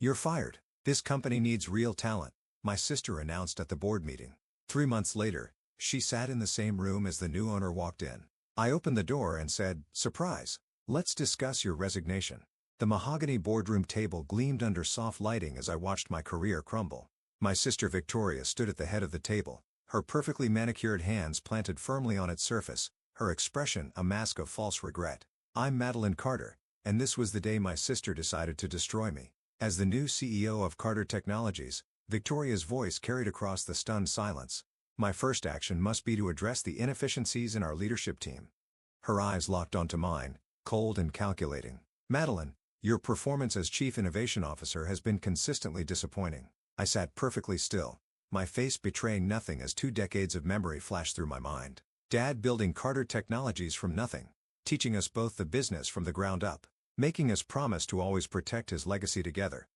You're fired. This company needs real talent, my sister announced at the board meeting. 3 months later, she sat in the same room as the new owner walked in. I opened the door and said, "Surprise. Let's discuss your resignation." The mahogany boardroom table gleamed under soft lighting as I watched my career crumble. My sister Victoria stood at the head of the table, her perfectly manicured hands planted firmly on its surface, her expression a mask of false regret. "I'm Madeline Carter, and this was the day my sister decided to destroy me." As the new CEO of Carter Technologies, Victoria's voice carried across the stunned silence. "My first action must be to address the inefficiencies in our leadership team." Her eyes locked onto mine, cold and calculating. "Madeline, your performance as Chief Innovation Officer has been consistently disappointing." I sat perfectly still, my face betraying nothing as 2 decades of memory flashed through my mind. Dad building Carter Technologies from nothing, teaching us both the business from the ground up, making us promise to always protect his legacy together.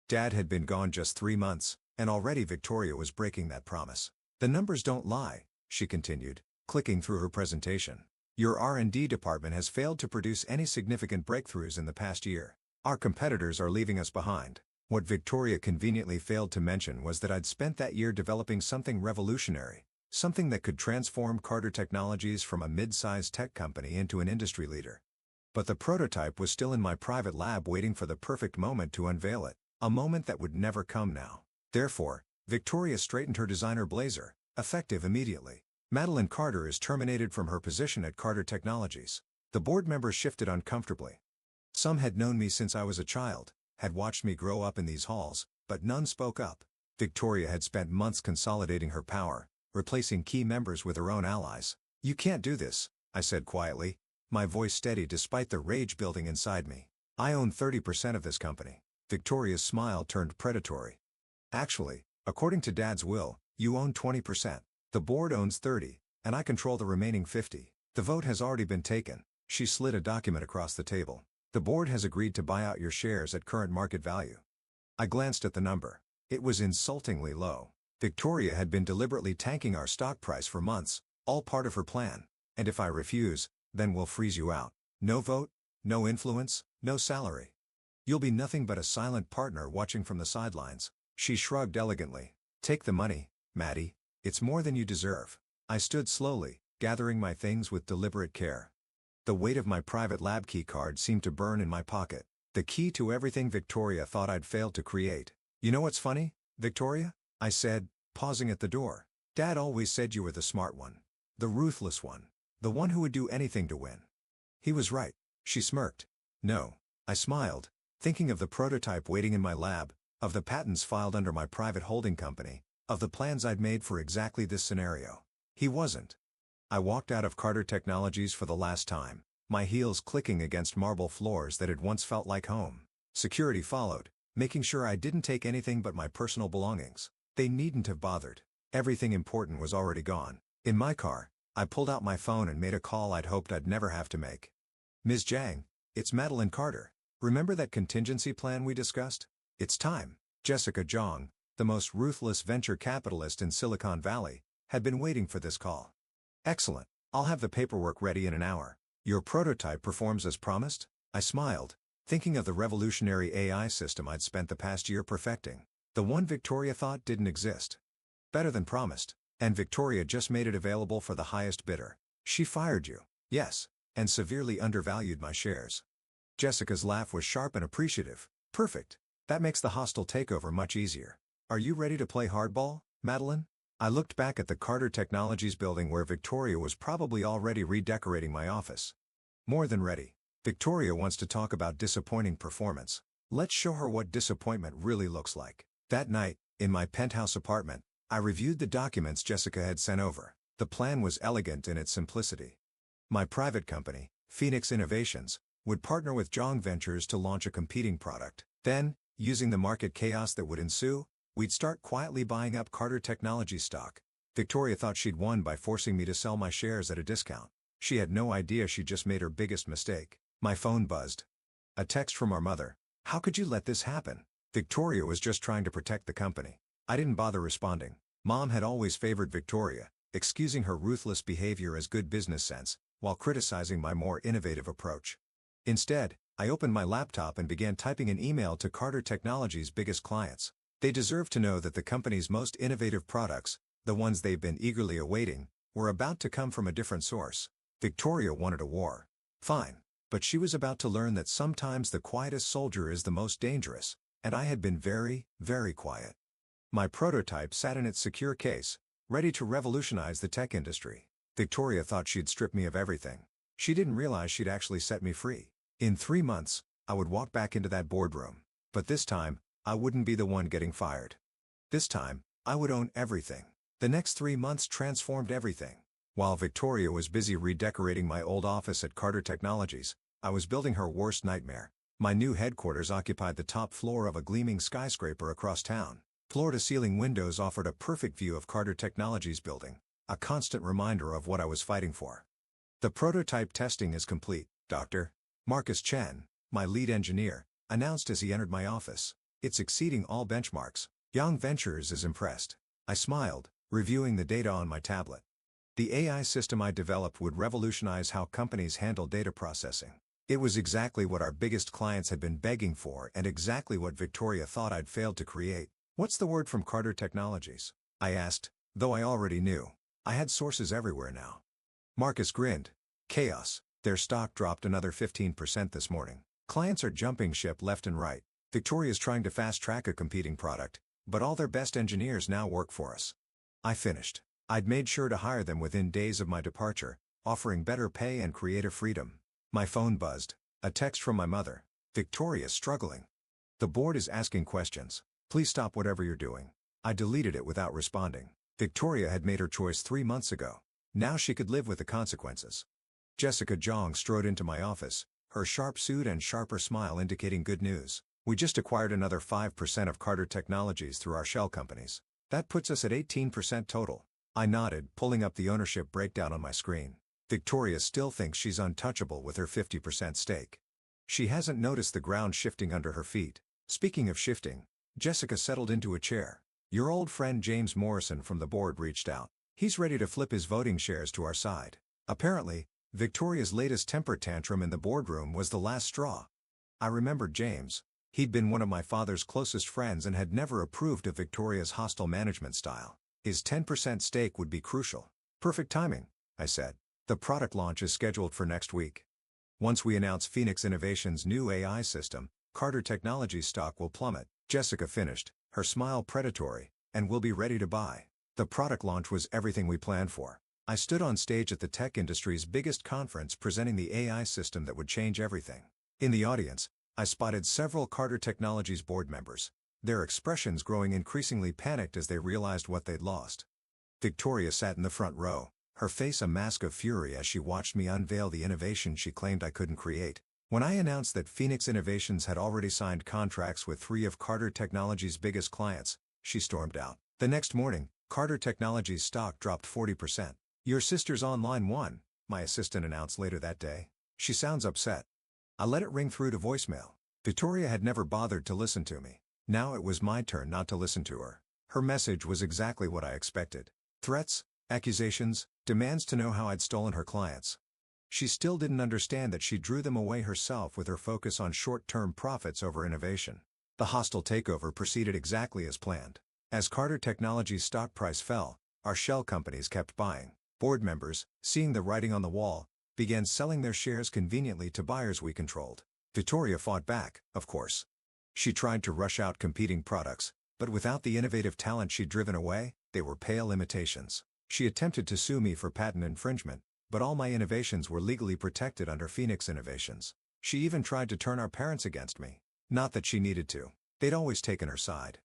Dad had been gone just 3 months, and already Victoria was breaking that promise. "The numbers don't lie," she continued, clicking through her presentation. "Your R&D department has failed to produce any significant breakthroughs in the past year. Our competitors are leaving us behind." What Victoria conveniently failed to mention was that I'd spent that year developing something revolutionary, something that could transform Carter Technologies from a mid-sized tech company into an industry leader. But the prototype was still in my private lab waiting for the perfect moment to unveil it, a moment that would never come now. Therefore, Victoria straightened her designer blazer, effective immediately. "Madeline Carter is terminated from her position at Carter Technologies." The board members shifted uncomfortably. Some had known me since I was a child, had watched me grow up in these halls, but none spoke up. Victoria had spent months consolidating her power, replacing key members with her own allies. "You can't do this," I said quietly, my voice steady despite the rage building inside me. "I own 30% of this company." Victoria's smile turned predatory. "Actually, according to Dad's will, you own 20%. The board owns 30, and I control the remaining 50. The vote has already been taken." She slid a document across the table. "The board has agreed to buy out your shares at current market value." I glanced at the number. It was insultingly low. Victoria had been deliberately tanking our stock price for months, all part of her plan. "And if I refuse, then we'll freeze you out. No vote, no influence, no salary. You'll be nothing but a silent partner watching from the sidelines." She shrugged elegantly. "Take the money, Maddie. It's more than you deserve." I stood slowly, gathering my things with deliberate care. The weight of my private lab key card seemed to burn in my pocket. The key to everything Victoria thought I'd failed to create. "You know what's funny, Victoria?" I said, pausing at the door. "Dad always said you were the smart one. The ruthless one. The one who would do anything to win." He was right. She smirked. "No." I smiled, thinking of the prototype waiting in my lab, of the patents filed under my private holding company, of the plans I'd made for exactly this scenario. He wasn't. I walked out of Carter Technologies for the last time, my heels clicking against marble floors that had once felt like home. Security followed, making sure I didn't take anything but my personal belongings. They needn't have bothered. Everything important was already gone. In my car, I pulled out my phone and made a call I'd hoped I'd never have to make. "Ms. Zhang, it's Madeline Carter. Remember that contingency plan we discussed? It's time." Jessica Zhang, the most ruthless venture capitalist in Silicon Valley, had been waiting for this call. "Excellent. I'll have the paperwork ready in an hour. Your prototype performs as promised?" I smiled, thinking of the revolutionary AI system I'd spent the past year perfecting. The one Victoria thought didn't exist. "Better than promised. And Victoria just made it available for the highest bidder." "She fired you?" "Yes, and severely undervalued my shares." Jessica's laugh was sharp and appreciative. "Perfect. That makes the hostile takeover much easier. Are you ready to play hardball, Madeline?" I looked back at the Carter Technologies building where Victoria was probably already redecorating my office. "More than ready. Victoria wants to talk about disappointing performance. Let's show her what disappointment really looks like." That night, in my penthouse apartment, I reviewed the documents Jessica had sent over. The plan was elegant in its simplicity. My private company, Phoenix Innovations, would partner with Zhang Ventures to launch a competing product. Then, using the market chaos that would ensue, we'd start quietly buying up Carter Technologies stock. Victoria thought she'd won by forcing me to sell my shares at a discount. She had no idea she'd just made her biggest mistake. My phone buzzed. A text from our mother. "How could you let this happen?" Victoria was just trying to protect the company. I didn't bother responding. Mom had always favored Victoria, excusing her ruthless behavior as good business sense, while criticizing my more innovative approach. Instead, I opened my laptop and began typing an email to Carter Technology's biggest clients. They deserve to know that the company's most innovative products, the ones they've been eagerly awaiting, were about to come from a different source. Victoria wanted a war. Fine. But she was about to learn that sometimes the quietest soldier is the most dangerous, and I had been very, very quiet. My prototype sat in its secure case, ready to revolutionize the tech industry. Victoria thought she'd strip me of everything. She didn't realize she'd actually set me free. In 3 months, I would walk back into that boardroom. But this time, I wouldn't be the one getting fired. This time, I would own everything. The next 3 months transformed everything. While Victoria was busy redecorating my old office at Carter Technologies, I was building her worst nightmare. My new headquarters occupied the top floor of a gleaming skyscraper across town. Floor-to-ceiling windows offered a perfect view of Carter Technologies building, a constant reminder of what I was fighting for. The prototype testing is complete, Dr. Marcus Chen, my lead engineer, announced as he entered my office. It's exceeding all benchmarks. Young Ventures is impressed. I smiled, reviewing the data on my tablet. The AI system I developed would revolutionize how companies handle data processing. It was exactly what our biggest clients had been begging for and exactly what Victoria thought I'd failed to create. What's the word from Carter Technologies? I asked, though I already knew. I had sources everywhere now. Marcus grinned. Chaos. Their stock dropped another 15% this morning. Clients are jumping ship left and right. Victoria's trying to fast-track a competing product, but all their best engineers now work for us. I finished. I'd made sure to hire them within days of my departure, offering better pay and creative freedom. My phone buzzed. A text from my mother. Victoria's struggling. The board is asking questions. Please stop whatever you're doing. I deleted it without responding. Victoria had made her choice 3 months ago. Now she could live with the consequences. Jessica Zhang strode into my office, her sharp suit and sharper smile indicating good news. We just acquired another 5% of Carter Technologies through our shell companies. That puts us at 18% total. I nodded, pulling up the ownership breakdown on my screen. Victoria still thinks she's untouchable with her 50% stake. She hasn't noticed the ground shifting under her feet. Speaking of shifting, Jessica settled into a chair. Your old friend James Morrison from the board reached out. He's ready to flip his voting shares to our side. Apparently, Victoria's latest temper tantrum in the boardroom was the last straw. I remembered James. He'd been one of my father's closest friends and had never approved of Victoria's hostile management style. His 10% stake would be crucial. Perfect timing, I said. The product launch is scheduled for next week. Once we announce Phoenix Innovations' new AI system, Carter Technologies stock will plummet. Jessica finished, her smile predatory, and we'll be ready to buy. The product launch was everything we planned for. I stood on stage at the tech industry's biggest conference presenting the AI system that would change everything. In the audience, I spotted several Carter Technologies board members, their expressions growing increasingly panicked as they realized what they'd lost. Victoria sat in the front row, her face a mask of fury as she watched me unveil the innovation she claimed I couldn't create. When I announced that Phoenix Innovations had already signed contracts with 3 of Carter Technologies' biggest clients, she stormed out. The next morning, Carter Technologies' stock dropped 40%. Your sister's online won, my assistant announced later that day. She sounds upset. I let it ring through to voicemail. Victoria had never bothered to listen to me. Now it was my turn not to listen to her. Her message was exactly what I expected. Threats, accusations, demands to know how I'd stolen her clients. She still didn't understand that she drew them away herself with her focus on short-term profits over innovation. The hostile takeover proceeded exactly as planned. As Carter Technologies' stock price fell, our shell companies kept buying. Board members, seeing the writing on the wall, began selling their shares conveniently to buyers we controlled. Victoria fought back, of course. She tried to rush out competing products, but without the innovative talent she'd driven away, they were pale imitations. She attempted to sue me for patent infringement, but all my innovations were legally protected under Phoenix Innovations. She even tried to turn our parents against me. Not that she needed to. They'd always taken her side.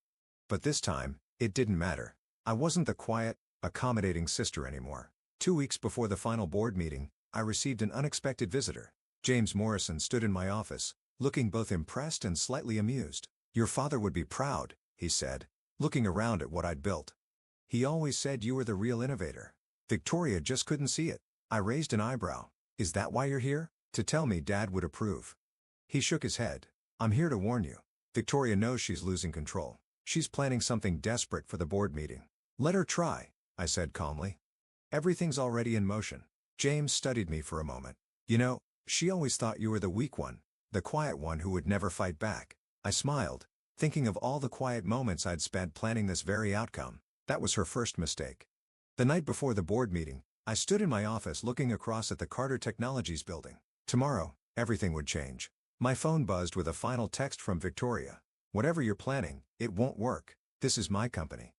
But this time, it didn't matter. I wasn't the quiet, accommodating sister anymore. 2 weeks before the final board meeting, I received an unexpected visitor. James Morrison stood in my office, looking both impressed and slightly amused. Your father would be proud, he said, looking around at what I'd built. He always said you were the real innovator. Victoria just couldn't see it. I raised an eyebrow. Is that why you're here? To tell me Dad would approve. He shook his head. I'm here to warn you. Victoria knows she's losing control. She's planning something desperate for the board meeting. Let her try, I said calmly. Everything's already in motion. James studied me for a moment. You know, she always thought you were the weak one, the quiet one who would never fight back. I smiled, thinking of all the quiet moments I'd spent planning this very outcome. That was her first mistake. The night before the board meeting, I stood in my office looking across at the Carter Technologies building. Tomorrow, everything would change. My phone buzzed with a final text from Victoria. "Whatever you're planning, it won't work. This is my company."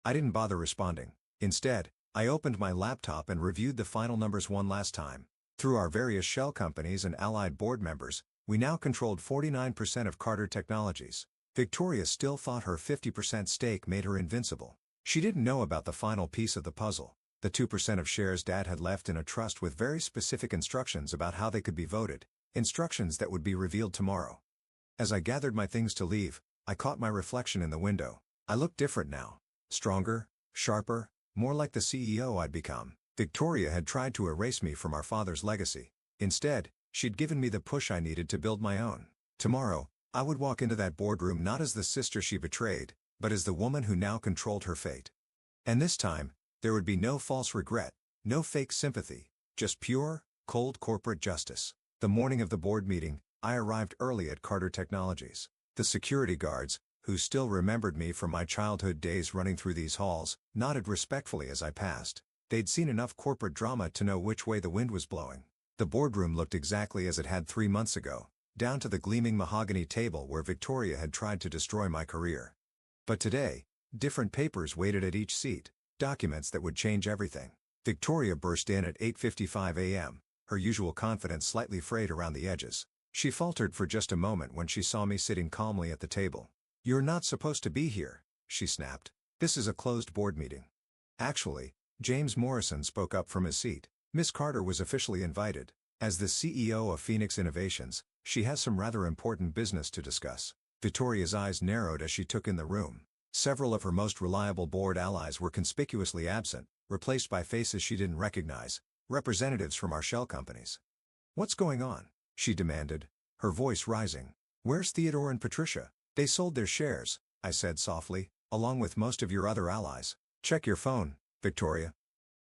I didn't bother responding. Instead, I opened my laptop and reviewed the final numbers one last time. Through our various shell companies and allied board members, we now controlled 49% of Carter Technologies. Victoria still thought her 50% stake made her invincible. She didn't know about the final piece of the puzzle, the 2% of shares Dad had left in a trust with very specific instructions about how they could be voted, instructions that would be revealed tomorrow. As I gathered my things to leave, I caught my reflection in the window. I looked different now. Stronger, sharper, more like the CEO I'd become. Victoria had tried to erase me from our father's legacy. Instead, she'd given me the push I needed to build my own. Tomorrow, I would walk into that boardroom not as the sister she betrayed, but as the woman who now controlled her fate. And this time, there would be no false regret, no fake sympathy, just pure, cold corporate justice. The morning of the board meeting, I arrived early at Carter Technologies. The security guards, who still remembered me from my childhood days running through these halls, nodded respectfully as I passed. They'd seen enough corporate drama to know which way the wind was blowing. The boardroom looked exactly as it had 3 months ago, down to the gleaming mahogany table where Victoria had tried to destroy my career. But today, different papers waited at each seat, documents that would change everything. Victoria burst in at 8:55 a.m., her usual confidence slightly frayed around the edges. She faltered for just a moment when she saw me sitting calmly at the table. "You're not supposed to be here," she snapped. "This is a closed board meeting." Actually, James Morrison spoke up from his seat. "Miss Carter was officially invited. As the CEO of Phoenix Innovations, she has some rather important business to discuss." Victoria's eyes narrowed as she took in the room. Several of her most reliable board allies were conspicuously absent, replaced by faces she didn't recognize, representatives from our shell companies. "What's going on?" she demanded, her voice rising. "Where's Theodore and Patricia?" "They sold their shares," I said softly, "along with most of your other allies." "Check your phone, Victoria."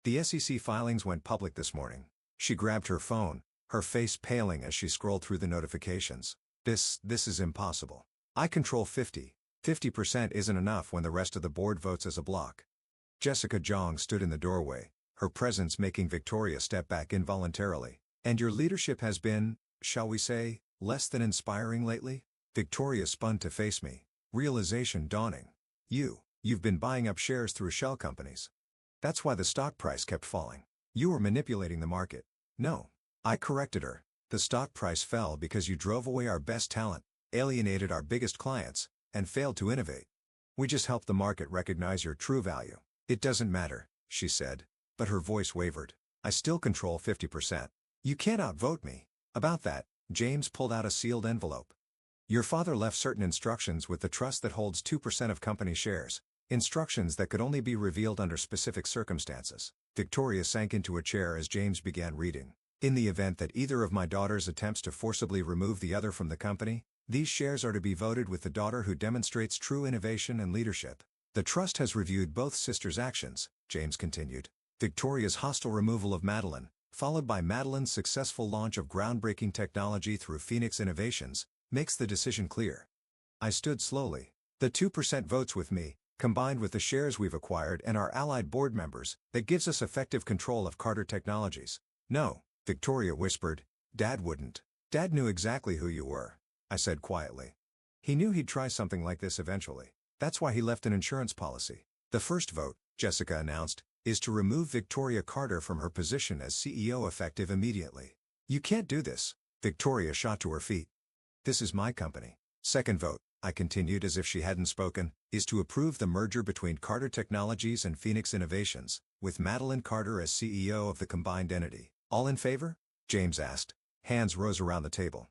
"The SEC filings went public this morning." She grabbed her phone, her face paling as she scrolled through the notifications. This is impossible. I control 50% isn't enough when the rest of the board votes as a block." Jessica Jong stood in the doorway, her presence making Victoria step back involuntarily. "And your leadership has been, shall we say, less than inspiring lately?" Victoria spun to face me, realization dawning. You've been buying up shares through shell companies. That's why the stock price kept falling. You were manipulating the market." "No." I corrected her. "The stock price fell because you drove away our best talent, alienated our biggest clients, and failed to innovate. We just helped the market recognize your true value." "It doesn't matter," she said, but her voice wavered. "I still control 50%. You can't outvote me." "About that," James pulled out a sealed envelope. "Your father left certain instructions with the trust that holds 2% of company shares. Instructions that could only be revealed under specific circumstances." Victoria sank into a chair as James began reading. "In the event that either of my daughters attempts to forcibly remove the other from the company, these shares are to be voted with the daughter who demonstrates true innovation and leadership. The trust has reviewed both sisters' actions," James continued. "Victoria's hostile removal of Madeline, followed by Madeline's successful launch of groundbreaking technology through Phoenix Innovations, makes the decision clear." I stood slowly. "The 2% votes with me, combined with the shares we've acquired and our allied board members, that gives us effective control of Carter Technologies." "No," Victoria whispered. "Dad wouldn't." "Dad knew exactly who you were," I said quietly. "He knew he'd try something like this eventually. That's why he left an insurance policy." "The first vote," Jessica announced, "is to remove Victoria Carter from her position as CEO effective immediately." "You can't do this." Victoria shot to her feet. "This is my company." "Second vote," I continued as if she hadn't spoken, "is to approve the merger between Carter Technologies and Phoenix Innovations, with Madeline Carter as CEO of the combined entity." "All in favor?" James asked. Hands rose around the table.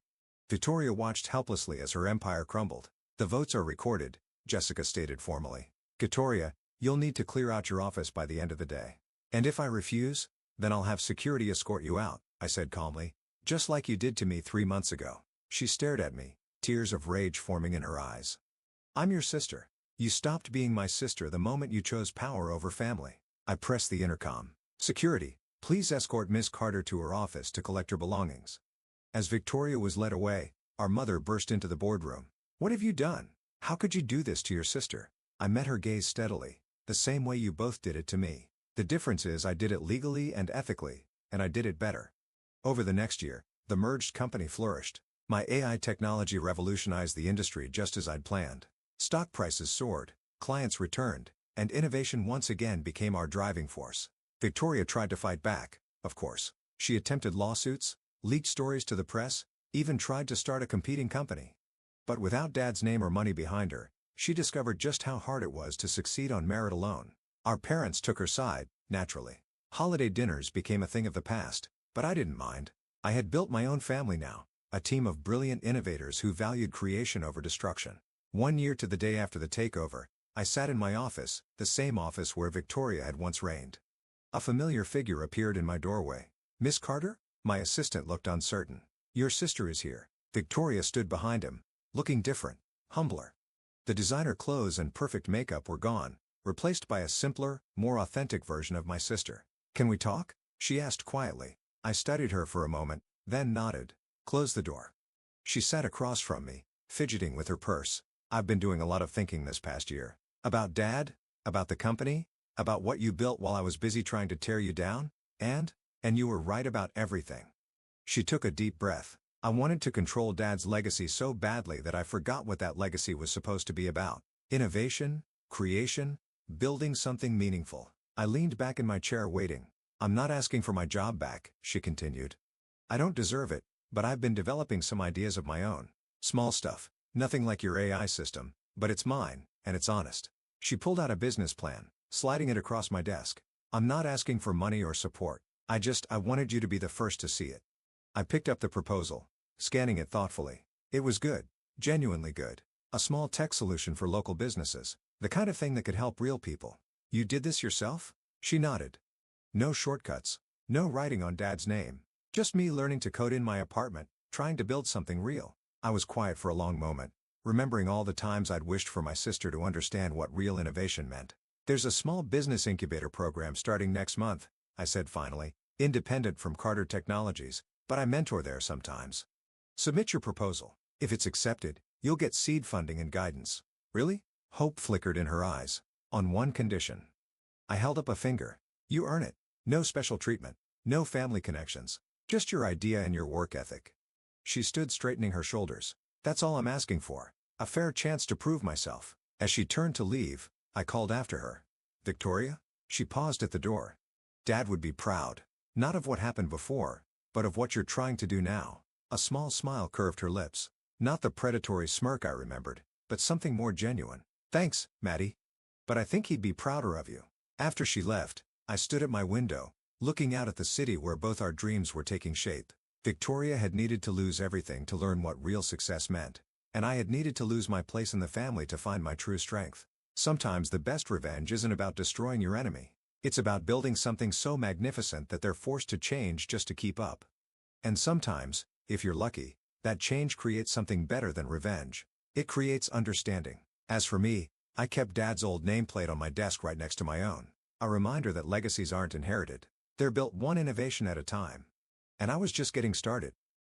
Victoria watched helplessly as her empire crumbled. "The votes are recorded," Jessica stated formally. "Victoria, you'll need to clear out your office by the end of the day. And if I refuse, then I'll have security escort you out," I said calmly. "Just like you did to me 3 months ago." She stared at me, tears of rage forming in her eyes. "I'm your sister. You stopped being my sister the moment you chose power over family." I pressed the intercom. "Security, please escort Miss Carter to her office to collect her belongings." As Victoria was led away, our mother burst into the boardroom. What have you done? How could you do this to your sister? I met her gaze steadily. The same way you both did it to me. The difference is I did it legally and ethically, and I did it better. Over the next year, the merged company flourished. My AI technology revolutionized the industry just as I'd planned. Stock prices soared, clients returned, and innovation once again became our driving force. Victoria tried to fight back, of course. She attempted lawsuits, leaked stories to the press, even tried to start a competing company. But without Dad's name or money behind her, she discovered just how hard it was to succeed on merit alone. Our parents took her side, naturally. Holiday dinners became a thing of the past, but I didn't mind. I had built my own family now, a team of brilliant innovators who valued creation over destruction. 1 year to the day after the takeover, I sat in my office, the same office where Victoria had once reigned. A familiar figure appeared in my doorway. "Miss Carter?" My assistant looked uncertain. "Your sister is here." Victoria stood behind him, looking different, humbler. The designer clothes and perfect makeup were gone, replaced by a simpler, more authentic version of my sister. "Can we talk?" she asked quietly. I studied her for a moment, then nodded. "Close the door." She sat across from me, fidgeting with her purse. "I've been doing a lot of thinking this past year. About Dad, about the company, about what you built while I was busy trying to tear you down, and you were right about everything." She took a deep breath. I wanted to control Dad's legacy so badly that I forgot what that legacy was supposed to be about. Innovation, creation, building something meaningful. I leaned back in my chair waiting. "I'm not asking for my job back," she continued. "I don't deserve it, but I've been developing some ideas of my own. Small stuff, nothing like your AI system, but it's mine, and it's honest." She pulled out a business plan, sliding it across my desk. "I'm not asking for money or support. I wanted you to be the first to see it." I picked up the proposal, scanning it thoughtfully. It was good, genuinely good. A small tech solution for local businesses, the kind of thing that could help real people. "You did this yourself?" She nodded. "No shortcuts, no writing on Dad's name. Just me learning to code in my apartment, trying to build something real." I was quiet for a long moment, remembering all the times I'd wished for my sister to understand what real innovation meant. "There's a small business incubator program starting next month," I said finally, "independent from Carter Technologies, but I mentor there sometimes. Submit your proposal. If it's accepted, you'll get seed funding and guidance." "Really?" Hope flickered in her eyes. "On one condition." I held up a finger. "You earn it. No special treatment. No family connections. Just your idea and your work ethic." She stood straightening her shoulders. "That's all I'm asking for. A fair chance to prove myself." As she turned to leave, I called after her. "Victoria?" She paused at the door. "Dad would be proud. Not of what happened before, but of what you're trying to do now." A small smile curved her lips. Not the predatory smirk I remembered, but something more genuine. "Thanks, Maddie. But I think he'd be prouder of you." After she left, I stood at my window, looking out at the city where both our dreams were taking shape. Victoria had needed to lose everything to learn what real success meant, and I had needed to lose my place in the family to find my true strength. Sometimes the best revenge isn't about destroying your enemy. It's about building something so magnificent that they're forced to change just to keep up. And sometimes, if you're lucky, that change creates something better than revenge. It creates understanding. As for me, I kept Dad's old nameplate on my desk right next to my own. A reminder that legacies aren't inherited. They're built one innovation at a time. And I was just getting started.